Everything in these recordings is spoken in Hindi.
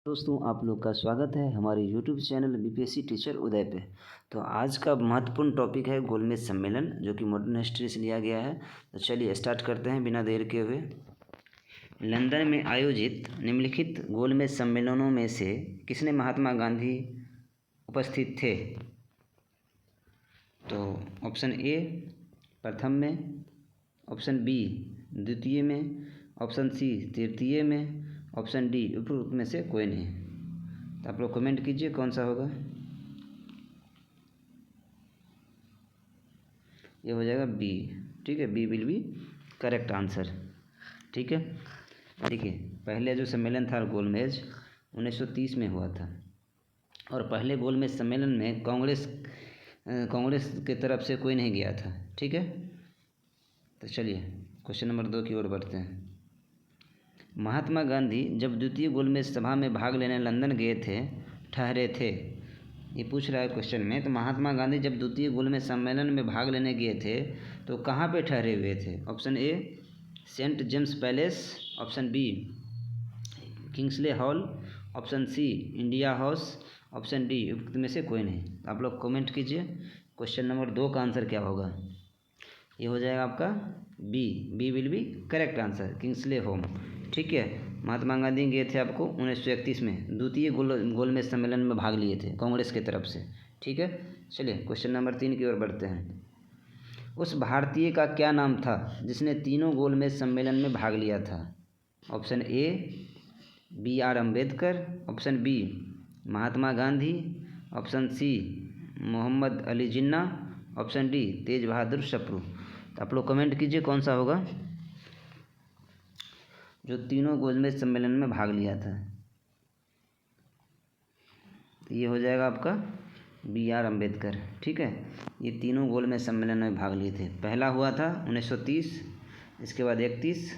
दोस्तों, आप लोग का स्वागत है हमारे यूट्यूब चैनल बीपीएससी टीचर उदय पे। तो आज का महत्वपूर्ण टॉपिक है गोलमेज सम्मेलन, जो कि मॉडर्न हिस्ट्री से लिया गया है। तो चलिए स्टार्ट करते हैं बिना देर के हुए। लंदन में आयोजित निम्नलिखित गोलमेज सम्मेलनों में से किसने महात्मा गांधी उपस्थित थे? तो ऑप्शन ए प्रथम में, ऑप्शन बी द्वितीय में, ऑप्शन सी तृतीय में, ऑप्शन डी उपरोक्त में से कोई नहीं। तो आप लोग कमेंट कीजिए कौन सा होगा। ये हो जाएगा बी। ठीक है, B will be correct answer. ठीक है, देखिए पहले जो सम्मेलन था गोलमेज 1930 में हुआ था, और पहले गोलमेज सम्मेलन में कांग्रेस की तरफ से कोई नहीं गया था। ठीक है, तो चलिए क्वेश्चन नंबर 2 की ओर बढ़ते हैं। महात्मा गांधी जब द्वितीय गोलमेज सभा में भाग लेने लंदन गए थे ठहरे थे, ये पूछ रहा है क्वेश्चन में। तो महात्मा गांधी जब द्वितीय गोलमेज सम्मेलन में भाग लेने गए थे तो कहाँ पे ठहरे हुए थे? Option A Saint James palace, option B Kingsley hall, option C India house, option D उक्त में से कोई नहीं। आप लोग कमेंट कीजिए क्वेश्चन नंबर 2 का आंसर क्या होगा। ये हो जाएगा आपका B will be correct answer, Kingsley home. ठीक है, महात्मा गांधी गए थे आपको 1931 में द्वितीय गोलमेज सम्मेलन में भाग लिए थे कांग्रेस की तरफ से। ठीक है, चलिए क्वेश्चन नंबर 3 की ओर बढ़ते हैं। उस भारतीय का क्या नाम था जिसने तीनों गोलमेज सम्मेलन में भाग लिया था? Option A BR Ambedkar, option B Mahatma Gandhi, option C Mohammad Ali Jinnah, option D Tej Bahadur Sapru. तो आप लोग कमेंट कीजिए कौन सा होगा जो तीनों गोलमेज सम्मेलन में भाग लिया था। तो ये हो जाएगा आपका BR अम्बेडकर। ठीक है, ये तीनों गोलमेज सम्मेलन में भाग लिए थे। पहला हुआ था 1930, इसके बाद 31,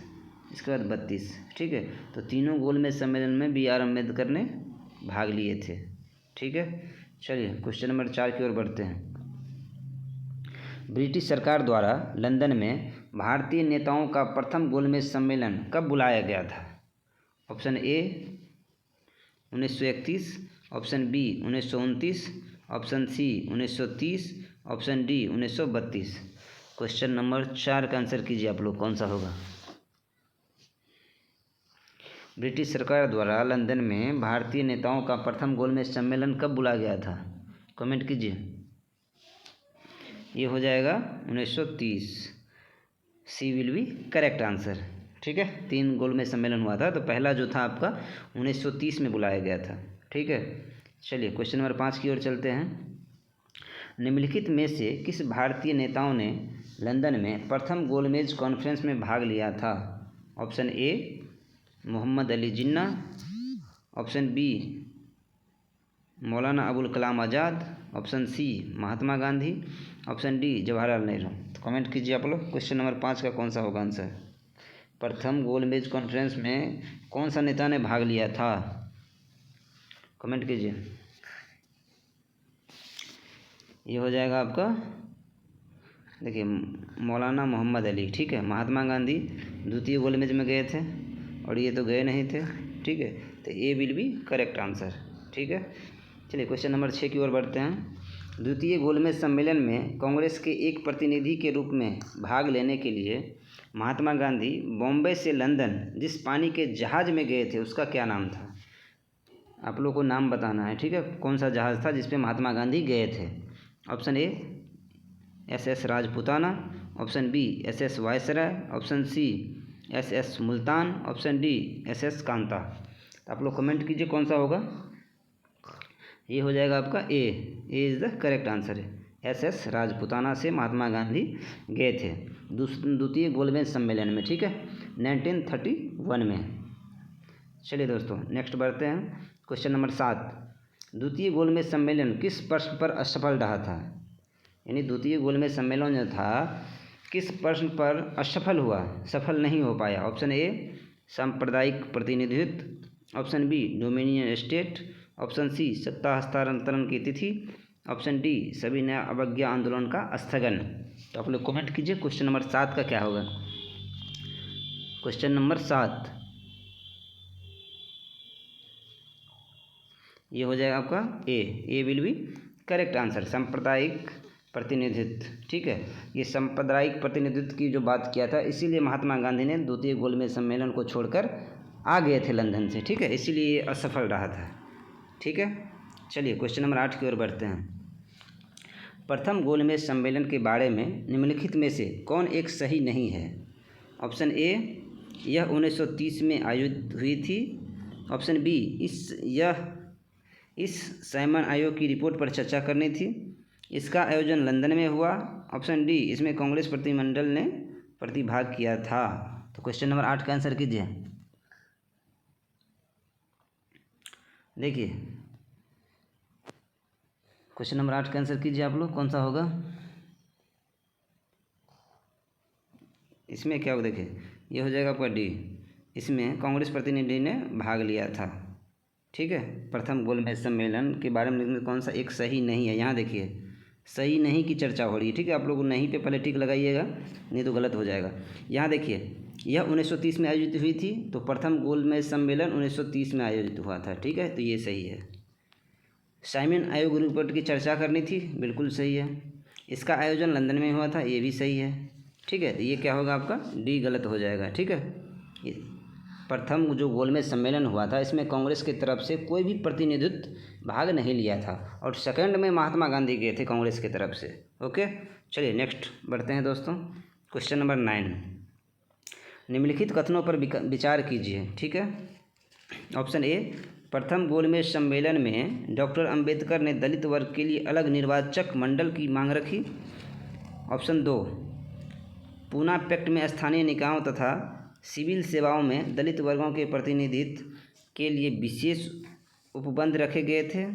इसके बाद 32। ठीक है, तो तीनों गोलमेज सम्मेलन में BR अम्बेडकर ने भाग लिए थे। ठीक है, चलिए क्वेश्चन नंबर 4 की ओर बढ़ते हैं। ब्रिटिश सरकार द्वारा लंदन में भारतीय नेताओं का प्रथम गोलमेज सम्मेलन कब बुलाया गया था? Option A 1931, option B 1929, option C 1930, option D 1932। Question number 4 का आंसर कीजिए आप लोग कौन सा होगा। ब्रिटिश सरकार द्वारा लंदन में भारतीय नेताओं का प्रथम गोलमेज सम्मेलन कब बुलाया गया था? कमेंट कीजिए। ये हो जाएगा 1930, सी विल बी करेक्ट आंसर। ठीक है, 3 गोलमेज सम्मेलन हुआ था, तो पहला जो था आपका 1930 में बुलाया गया था। ठीक है, चलिए क्वेश्चन नंबर 5 की ओर चलते हैं। निम्नलिखित में से किस भारतीय नेताओं ने लंदन में प्रथम गोलमेज कॉन्फ्रेंस में भाग लिया था? Option A Mohammad Ali Jinnah, option B Maulana Abul Kalam Azad, option C Mahatma Gandhi, option D Jawaharlal Nehru. तो कमेंट कीजिए आप लोग क्वेश्चन नंबर 5 का कौन सा होगा आंसर। प्रथम गोलमेज कॉन्फ्रेंस में कौन सा नेता ने भाग लिया था? कमेंट कीजिए। ये हो जाएगा आपका, देखिए मौलाना मोहम्मद अली। ठीक है, महात्मा गांधी द्वितीय गोलमेज में गए थे और ये तो गए नहीं थे। ठीक है, तो ए विल बी करेक्ट आंसर। ठीक है, चलिए क्वेश्चन नंबर 6 की ओर बढ़ते हैं। द्वितीय गोलमेज सम्मेलन में कांग्रेस के एक प्रतिनिधि के रूप में भाग लेने के लिए महात्मा गांधी बॉम्बे से लंदन जिस पानी के जहाज़ में गए थे उसका क्या नाम था? आप लोगों को नाम बताना है। ठीक है, कौन सा जहाज़ था जिस पे महात्मा गांधी गए थे? Option A SS Rajputana, option B SS Viceroy, option C SS Multan, option D SS Kanta. तो आप लोग कमेंट कीजिए कौन सा होगा। ये हो जाएगा आपका A is the correct answer है। SS राजपूताना से महात्मा गांधी गए थे द्वितीय गोलमेज सम्मेलन में। ठीक है, 1931 में। चलिए दोस्तों नेक्स्ट बढ़ते हैं। क्वेश्चन नंबर 7, द्वितीय गोलमेज सम्मेलन किस प्रश्न पर असफल रहा था? यानी द्वितीय गोलमेज सम्मेलन जो था किस प्रश्न पर असफल हुआ, सफल नहीं हो पाया? ऑप्शन ए सांप्रदायिक प्रतिनिधित्व, option B dominion state, option C सत्ता हस्तांतरण की तिथि, ऑप्शन डी सविनय अवज्ञा आंदोलन का स्थगन। तो आप लोग कमेंट कीजिए क्वेश्चन नंबर 7 का क्या होगा। क्वेश्चन नंबर 7 ये हो जाएगा आपका ए विल बी करेक्ट आंसर, सांप्रदायिक प्रतिनिधित्व। ठीक है, ये सांप्रदायिक प्रतिनिधित्व की जो बात किया था, इसीलिए महात्मा गांधी ने द्वितीय गोलमेज सम्मेलन को छोड़कर आ गए थे लंदन से। ठीक है, इसीलिए ये असफल रहा था। ठीक है, चलिए क्वेश्चन नंबर 8 की ओर बढ़ते हैं। प्रथम गोलमेज सम्मेलन के बारे में निम्नलिखित में से कौन एक सही नहीं है? ऑप्शन ए, यह 1930 में आयोजित हुई थी। ऑप्शन बी, इस साइमन आयोग की रिपोर्ट पर चर्चा करनी थी। इसका आयोजन लंदन में हुआ। ऑप्शन डी, इसमें कांग्रेस प्रतिनिधिमंडल ने प्रतिभाग किया था। तो क्वेश्चन नंबर 8 का आंसर कीजिए। देखिए क्वेश्चन नंबर 8 का आंसर कीजिए आप लोग, कौन सा होगा इसमें? क्या होगा? देखिए ये हो जाएगा आपका डी, इसमें कांग्रेस प्रतिनिधि ने भाग लिया था। ठीक है, प्रथम गोलमेज सम्मेलन के बारे में कौन सा एक सही नहीं है? यहाँ देखिए सही नहीं की चर्चा हो रही है। ठीक है, आप लोग नहीं पे पहले टिक लगाइएगा, नहीं तो गलत हो जाएगा। यहाँ देखिए यह 1930 में आयोजित हुई थी, तो प्रथम गोलमेज सम्मेलन 1930 में आयोजित हुआ था। ठीक है, तो ये सही है। साइमन आयोग रिपोर्ट की चर्चा करनी थी, बिल्कुल सही है। इसका आयोजन लंदन में हुआ था, ये भी सही है। ठीक है, तो ये क्या होगा आपका? डी गलत हो जाएगा। ठीक है, प्रथम जो गोलमेज सम्मेलन हुआ था, इसमें कांग्रेस की तरफ से कोई भी प्रतिनिधित्व भाग नहीं लिया था, और सेकंड में महात्मा गांधी गए थे कांग्रेस की तरफ से। ओके, चलिए नेक्स्ट बढ़ते हैं दोस्तों। क्वेश्चन नंबर 9, निम्नलिखित कथनों पर विचार कीजिए। ठीक है, ऑप्शन ए, प्रथम गोलमेज सम्मेलन में डॉक्टर अंबेडकर ने दलित वर्ग के लिए अलग निर्वाचक मंडल की मांग रखी। ऑप्शन 2, पूना पैक्ट में स्थानीय निकायों तथा सिविल सेवाओं में दलित वर्गों के प्रतिनिधित्व के लिए विशेष उपबंध रखे गए थे।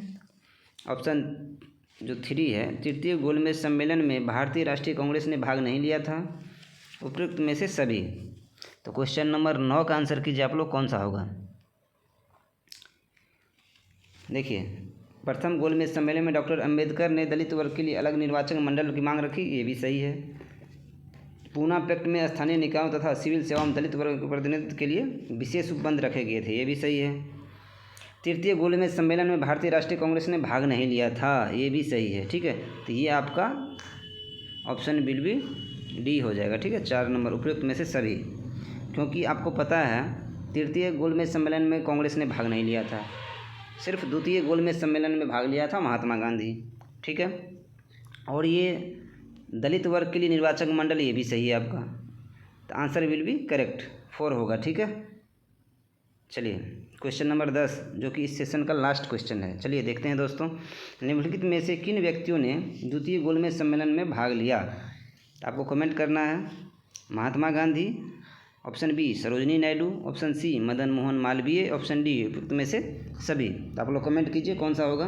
ऑप्शन जो 3 है, तृतीय गोलमेज सम्मेलन में भारतीय राष्ट्रीय कांग्रेस ने भाग नहीं लिया था। उपयुक्त में से सभी। तो क्वेश्चन नंबर 9 का आंसर कीजिए आप लोग, कौन सा होगा? देखिए प्रथम गोलमेज सम्मेलन में डॉक्टर अंबेडकर ने दलित वर्ग के लिए अलग निर्वाचक मंडल की मांग रखी, ये भी सही है। पूना पैक्ट में स्थानीय निकायों तथा सिविल सेवाओं में दलित वर्ग के प्रतिनिधित्व के लिए विशेष उपबंध रखे गए थे, ये भी सही है। तृतीय गोलमेज सम्मेलन में भारतीय राष्ट्रीय कांग्रेस ने भाग नहीं लिया था, ये भी सही है। ठीक है, तो ये आपका ऑप्शन विल बी डी हो जाएगा। ठीक है, 4 नंबर उपयुक्त में से सभी, क्योंकि आपको पता है तृतीय गोलमेज सम्मेलन में कांग्रेस ने भाग नहीं लिया था, सिर्फ द्वितीय गोलमेज सम्मेलन में भाग लिया था महात्मा गांधी। ठीक है, और ये दलित वर्ग के लिए निर्वाचक मंडल, ये भी सही है आपका। तो आंसर विल बी करेक्ट 4 होगा। ठीक है, चलिए क्वेश्चन नंबर 10, जो कि इस सेशन का लास्ट क्वेश्चन है। चलिए देखते हैं दोस्तों, निम्नलिखित में से किन व्यक्तियों ने द्वितीय गोलमेज सम्मेलन में भाग लिया? आपको कमेंट करना है। Mahatma Gandhi, option B Sarojini Naidu, option C Madan Mohan Malaviya, option D उपयुक्त में से सभी। तो आप लोग कमेंट कीजिए कौन सा होगा।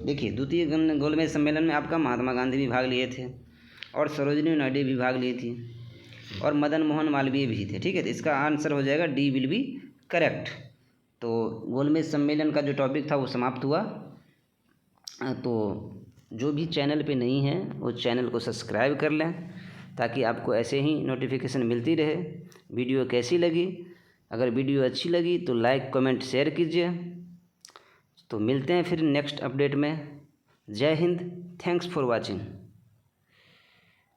देखिए द्वितीय गोलमेज सम्मेलन में आपका महात्मा गांधी भी भाग लिए थे, और सरोजिनी नायडू भी भाग ली थी, और मदन मोहन मालवीय भी थे। ठीक है, तो इसका आंसर हो जाएगा डी विल बी करेक्ट। तो गोलमेज सम्मेलन का जो टॉपिक था वो समाप्त हुआ। तो जो भी चैनल पे नहीं है वो चैनल को सब्सक्राइब कर लें, ताकि आपको ऐसे ही नोटिफिकेशन मिलती रहे। वीडियो कैसी लगी? अगर वीडियो अच्छी लगी तो लाइक कमेंट शेयर कीजिए। तो मिलते हैं फिर नेक्स्ट अपडेट में। जय हिंद, थैंक्स फॉर वॉचिंग।